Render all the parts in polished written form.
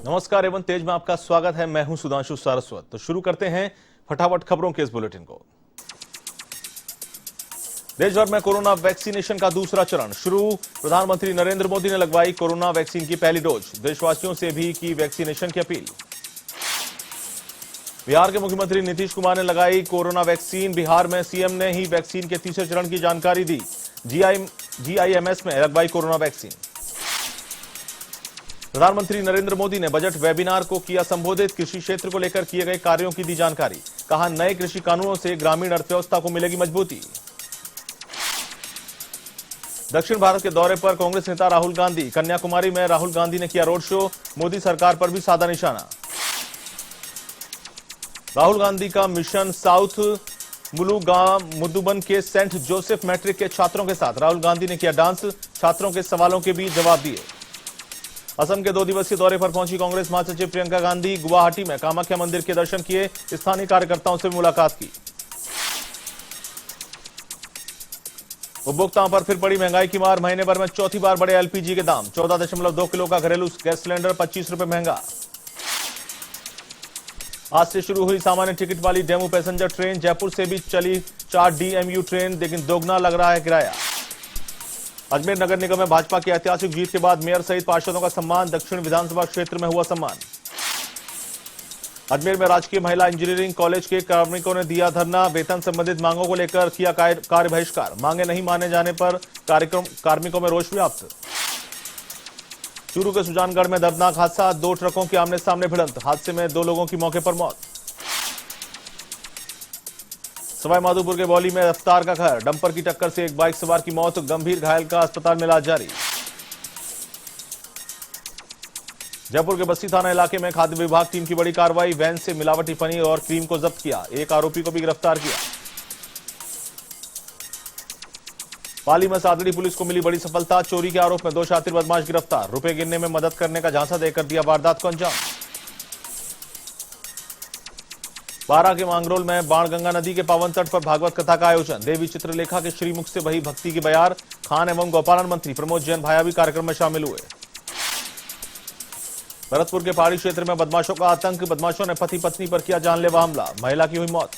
नमस्कार एवं तेज में आपका स्वागत है। मैं हूं सुधांशु सारस्वत। तो शुरू करते हैं फटाफट खबरों के इस बुलेटिन को। देश भर में कोरोना वैक्सीनेशन का दूसरा चरण शुरू। प्रधानमंत्री नरेंद्र मोदी ने लगवाई कोरोना वैक्सीन की पहली डोज। देशवासियों से भी की वैक्सीनेशन की अपील। बिहार के मुख्यमंत्री नीतीश कुमार ने लगाई कोरोना वैक्सीन। बिहार में सीएम ने ही वैक्सीन के तीसरे चरण की जानकारी दी। जीआईएमएस में लगवाई कोरोना वैक्सीन। प्रधानमंत्री नरेंद्र मोदी ने बजट वेबिनार को किया संबोधित। कृषि क्षेत्र को लेकर किए गए कार्यों की दी जानकारी। कहा, नए कृषि कानूनों से ग्रामीण अर्थव्यवस्था को मिलेगी मजबूती। दक्षिण भारत के दौरे पर कांग्रेस नेता राहुल गांधी। कन्याकुमारी में राहुल गांधी ने किया रोड शो। मोदी सरकार पर भी साधा निशाना। राहुल गांधी का मिशन साउथ मुलुगाम मधुबन के सेंट जोसेफ मैट्रिक के छात्रों के साथ राहुल गांधी ने किया डांस। छात्रों के सवालों के भी जवाब दिए। असम के 2 दिवसीय दौरे पर पहुंची कांग्रेस महासचिव प्रियंका गांधी। गुवाहाटी में कामाख्या मंदिर के दर्शन किए। स्थानीय कार्यकर्ताओं से मुलाकात की। उपभोक्ताओं पर फिर पड़ी महंगाई की मार। महीने भर में चौथी बार बढ़े एलपीजी के दाम। 14.2 किलो का घरेलू गैस सिलेंडर 25 रुपए महंगा। आज से शुरू हुई सामान्य टिकट वाली डेमू पैसेंजर ट्रेन। जयपुर से भी चली 4 डीएमयू ट्रेन, लेकिन दोगुना लग रहा है किराया। अजमेर नगर निगम में भाजपा की ऐतिहासिक जीत के बाद मेयर सहित पार्षदों का सम्मान। दक्षिण विधानसभा क्षेत्र में हुआ सम्मान। अजमेर में राजकीय महिला इंजीनियरिंग कॉलेज के कार्मिकों ने दिया धरना। वेतन संबंधित मांगों को लेकर किया कार्य बहिष्कार। मांगे नहीं माने जाने पर कार्मिकों में रोष व्याप्त। चूरू के सुजानगढ़ में दर्दनाक हादसा। 2 ट्रकों की आमने सामने भिड़ंत। हादसे में 2 लोगों की मौके पर मौत। सवाईमाधोपुर के बौली में रफ्तार का कहर। डंपर की टक्कर से एक बाइक सवार की मौत। गंभीर घायल का अस्पताल में इलाज जारी। जयपुर के बस्ती थाना इलाके में खाद्य विभाग टीम की बड़ी कार्रवाई। वैन से मिलावटी पनीर और क्रीम को जब्त किया। एक आरोपी को भी गिरफ्तार किया। पाली में सादड़ी पुलिस को मिली बड़ी सफलता। चोरी के आरोप में 2 शातिर बदमाश गिरफ्तार। रुपए गिनने में मदद करने का झांसा देकर दिया वारदात को अंजाम। बारा के मांगरोल में बाणगंगा नदी के पावन तट पर भागवत कथा का आयोजन। देवी चित्रलेखा के श्रीमुख से वही भक्ति की बयार। खान एवं गोपालन मंत्री प्रमोद जैन भाया भी कार्यक्रम में शामिल हुए। भरतपुर के पहाड़ी क्षेत्र में बदमाशों का आतंक। बदमाशों ने पति पत्नी पर किया जानलेवा हमला। महिला की हुई मौत।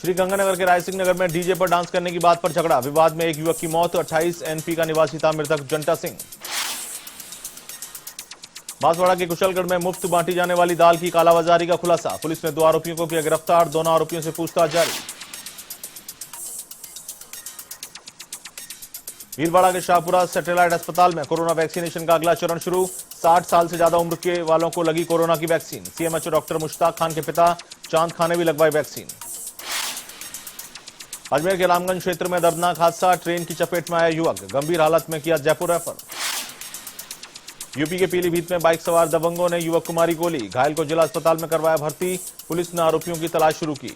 श्री गंगानगर के रायसिंह नगर में डीजे पर डांस करने की बात पर झगड़ा। विवाद में एक युवक की मौत। 28 एनपी का निवासी था मृतक जंटा सिंह। बांसवाड़ा के कुशलगढ़ में मुफ्त बांटी जाने वाली दाल की कालाबाजारी का खुलासा। पुलिस ने 2 आरोपियों को किया गिरफ्तार। दोनों आरोपियों से पूछताछ जारी। भीलवाड़ा के शाहपुरा सैटेलाइट अस्पताल में कोरोना वैक्सीनेशन का अगला चरण शुरू। 60 साल से ज्यादा उम्र के वालों को लगी कोरोना की vaccine. CMHO doctor Mushtaq Khan के पिता चांद खान ने भी लगवाई वैक्सीन। अजमेर के रामगंज क्षेत्र में दर्दनाक हादसा। ट्रेन की चपेट में आया युवक। गंभीर हालत में किया जयपुर रेफर। यूपी के पीलीभीत में बाइक सवार दबंगों ने युवक को मारी गोली। घायल को जिला अस्पताल में करवाया भर्ती। पुलिस ने आरोपियों की तलाश शुरू की।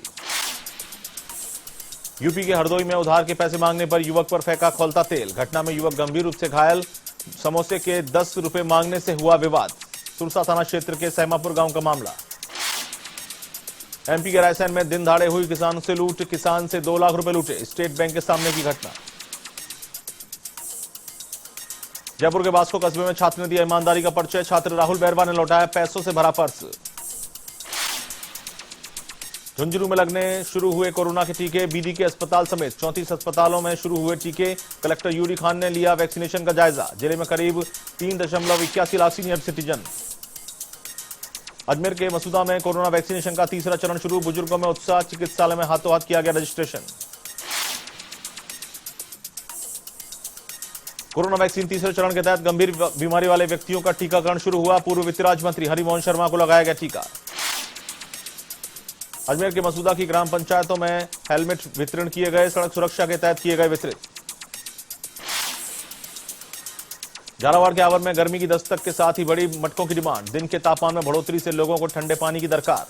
यूपी के हरदोई में उधार के पैसे मांगने पर युवक पर फेंका खौलता तेल। घटना में युवक गंभीर रूप से घायल। समोसे के 10 रुपए मांगने से हुआ विवाद। सुरसा थाना क्षेत्र के सहमापुर गांव का मामला। एमपी के रायसेन में दिन दहाड़े हुई किसानों से लूट। किसान से 2 लाख रुपए लूटे। स्टेट बैंक के सामने की घटना। जयपुर के बास्को कस्बे में छात्र ने दिया ईमानदारी का परिचय। छात्र राहुल बैरवा ने लौटाया पैसों से भरा पर्स। झुंझुनू में लगने शुरू हुए कोरोना के टीके। बीडी के अस्पताल समेत 34 अस्पतालों में शुरू हुए टीके। कलेक्टर यूरी खान ने लिया वैक्सीनेशन का जायजा। जिले में करीब 3.81 लाख सीनियर सिटीजन। अजमेर के मसूदा में कोरोना वैक्सीनेशन का तीसरा चरण शुरू। बुजुर्गों में उत्साह। चिकित्सालय में हाथों हाथ किया गया रजिस्ट्रेशन। कोरोना वैक्सीन तीसरे चरण के तहत गंभीर बीमारी वाले व्यक्तियों का टीकाकरण शुरू हुआ। पूर्व वित्त राज्य मंत्री हरिमोहन शर्मा को लगाया गया टीका। अजमेर के मसूदा की ग्राम पंचायतों में हेलमेट वितरण किए गए। सड़क सुरक्षा के तहत किए गए वितरित। झालावाड़ के आवर में गर्मी की दस्तक के साथ ही बड़ी मटकों की डिमांड। दिन के तापमान में बढ़ोतरी से लोगों को ठंडे पानी की दरकार।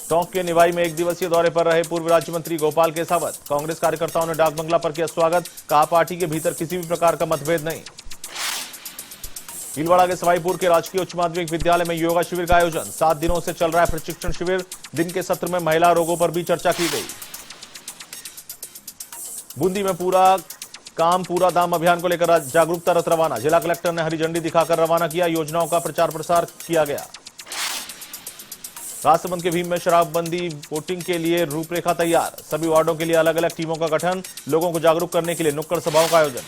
टोंक के निवाई में 1 दिवसीय दौरे पर रहे पूर्व राज्य मंत्री गोपाल केसावत। कांग्रेस कार्यकर्ताओं ने डाक बंगला पर किया स्वागत। कहा, पार्टी के भीतर किसी भी प्रकार का मतभेद नहीं। भीलवाड़ा के सवाईपुर के राजकीय उच्च माध्यमिक विद्यालय में योगा शिविर का आयोजन। 7 दिनों से चल रहा है प्रशिक्षण शिविर। दिन के सत्र में महिला रोगों पर भी चर्चा की गई। बूंदी में पूरा काम पूरा दाम अभियान को लेकर जागरूकता रथ रवाना। जिला कलेक्टर ने हरी झंडी दिखाकर रवाना किया। योजनाओं का प्रचार प्रसार किया गया। राजसमंद के भीम में शराबबंदी वोटिंग के लिए रूपरेखा तैयार। सभी वार्डों के लिए अलग अलग टीमों का गठन। लोगों को जागरूक करने के लिए नुक्कड़ सभाओं का आयोजन।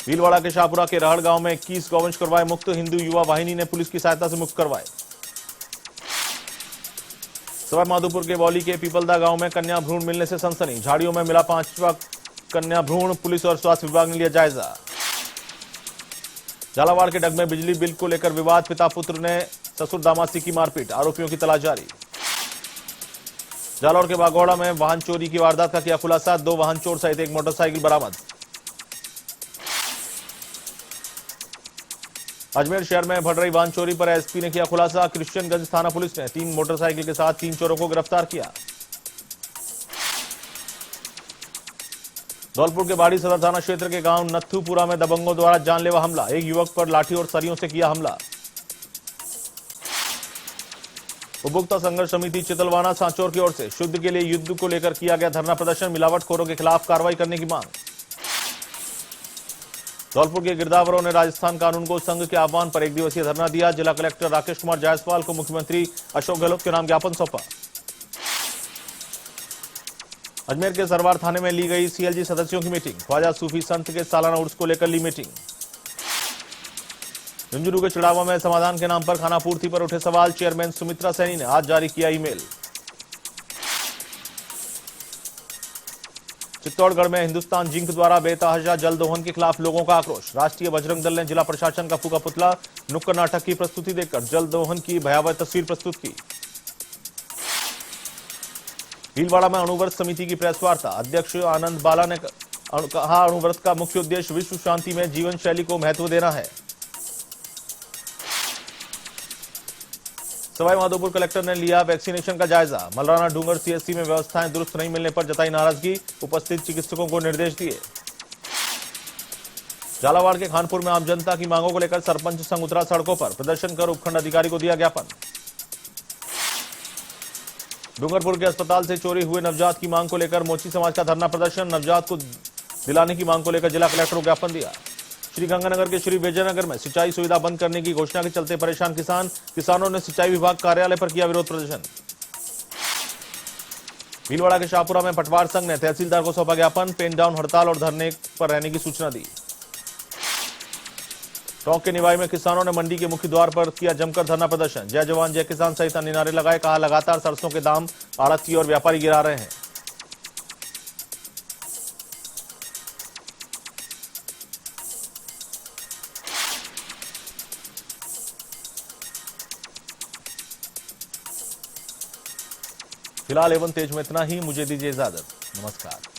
भीलवाड़ा के शाहपुरा के रहड़ गांव में 21 गौवंश करवाए मुक्त। हिंदू युवा वाहिनी ने पुलिस की सहायता से मुक्त करवाए। सवाई माधोपुर के बौली के पीपलदा गांव में कन्या भ्रूण मिलने से सनसनी। झाड़ियों में मिला 5वां कन्या भ्रूण। पुलिस और स्वास्थ्य विभाग ने लिया जायजा। झालावाड़ के डग में बिजली बिल को लेकर विवाद। पिता पुत्र ने ससुर दामाद की मारपीट। आरोपियों की तलाश जारी। जालौर के बागौड़ा में वाहन चोरी की वारदात का किया खुलासा। 2 वाहन चोर सहित एक मोटरसाइकिल बरामद। अजमेर शहर में बढ़ रही वाहन चोरी पर एसपी ने किया खुलासा। क्रिश्चियनगंज थाना पुलिस ने 3 मोटरसाइकिल के साथ 3 चोरों को गिरफ्तार किया। धौलपुर के बाड़ी सदर थाना क्षेत्र के गांव नत्थुपुरा में दबंगों द्वारा जानलेवा हमला। एक युवक पर लाठी और सरियों से किया हमला। उपभोक्ता संघर्ष समिति चितलवाना सांचौर की ओर से शुद्ध के लिए युद्ध को लेकर किया गया धरना प्रदर्शन। मिलावटखोरों के खिलाफ कार्रवाई करने की मांग। धौलपुर के गिरदावरों ने राजस्थान कानून को संघ के आह्वान पर 1 दिवसीय धरना दिया। जिला कलेक्टर राकेश कुमार जायसवाल को मुख्यमंत्री अशोक गहलोत के नाम ज्ञापन सौंपा। अजमेर के सरवार थाने में ली गई सीएलजी सदस्यों की मीटिंग। ख्वाजा सूफी संत के सालाना उर्स को लेकर ली मीटिंग। झुंझुनू के चिड़ावा में समाधान के नाम पर खानापूर्ति पर उठे सवाल। चेयरमैन सुमित्रा सैनी ने आज जारी किया ईमेल। चित्तौड़गढ़ में हिंदुस्तान जिंक द्वारा बेतहाशा जल दोहन के खिलाफ लोगों का आक्रोश। राष्ट्रीय बजरंग दल ने जिला प्रशासन का फूका पुतला। नुक्कड़ नाटक की प्रस्तुति देकर जल दोहन की भयावह तस्वीर प्रस्तुत की। भीलवाड़ा में अणुव्रत समिति की प्रेस वार्ता। अध्यक्ष आनंद बाला ने कहा, अणुव्रत का मुख्य उद्देश्य विश्व शांति में जीवन शैली को महत्व देना है। सवाई माधोपुर कलेक्टर ने लिया वैक्सीनेशन का जायजा। मलराना डूंगर सीएससी में व्यवस्थाएं दुरुस्त नहीं मिलने पर जताई नाराजगी। उपस्थित चिकित्सकों को निर्देश दिए। झालावाड़ के खानपुर में आम जनता की मांगों को लेकर सरपंच संघ उतरा सड़कों पर। प्रदर्शन कर उपखंड अधिकारी को दिया ज्ञापन। डूंगरपुर के अस्पताल से चोरी हुए नवजात की मांग को लेकर मोची समाज का धरना प्रदर्शन। नवजात को दिलाने की मांग को लेकर जिला कलेक्टर को ज्ञापन दिया। श्री गंगानगर के श्री विजयनगर में सिंचाई सुविधा बंद करने की घोषणा के चलते परेशान किसानों ने सिंचाई विभाग कार्यालय पर किया विरोध प्रदर्शन। भीलवाड़ा के शाहपुरा में पटवार संघ ने तहसीलदार को सौंपा ज्ञापन। पेन डाउन हड़ताल और धरने पर रहने की सूचना दी। टोंक के निवाई में किसानों ने मंडी के मुख्य द्वार पर किया जमकर धरना प्रदर्शन। जय जवान जय किसान सहित अन्य नारे लगाए। कहा, लगातार सरसों के दाम आड़ती और व्यापारी गिरा रहे हैं। फिलहाल एवं तेज में इतना ही। मुझे दीजिए इजाजत। नमस्कार।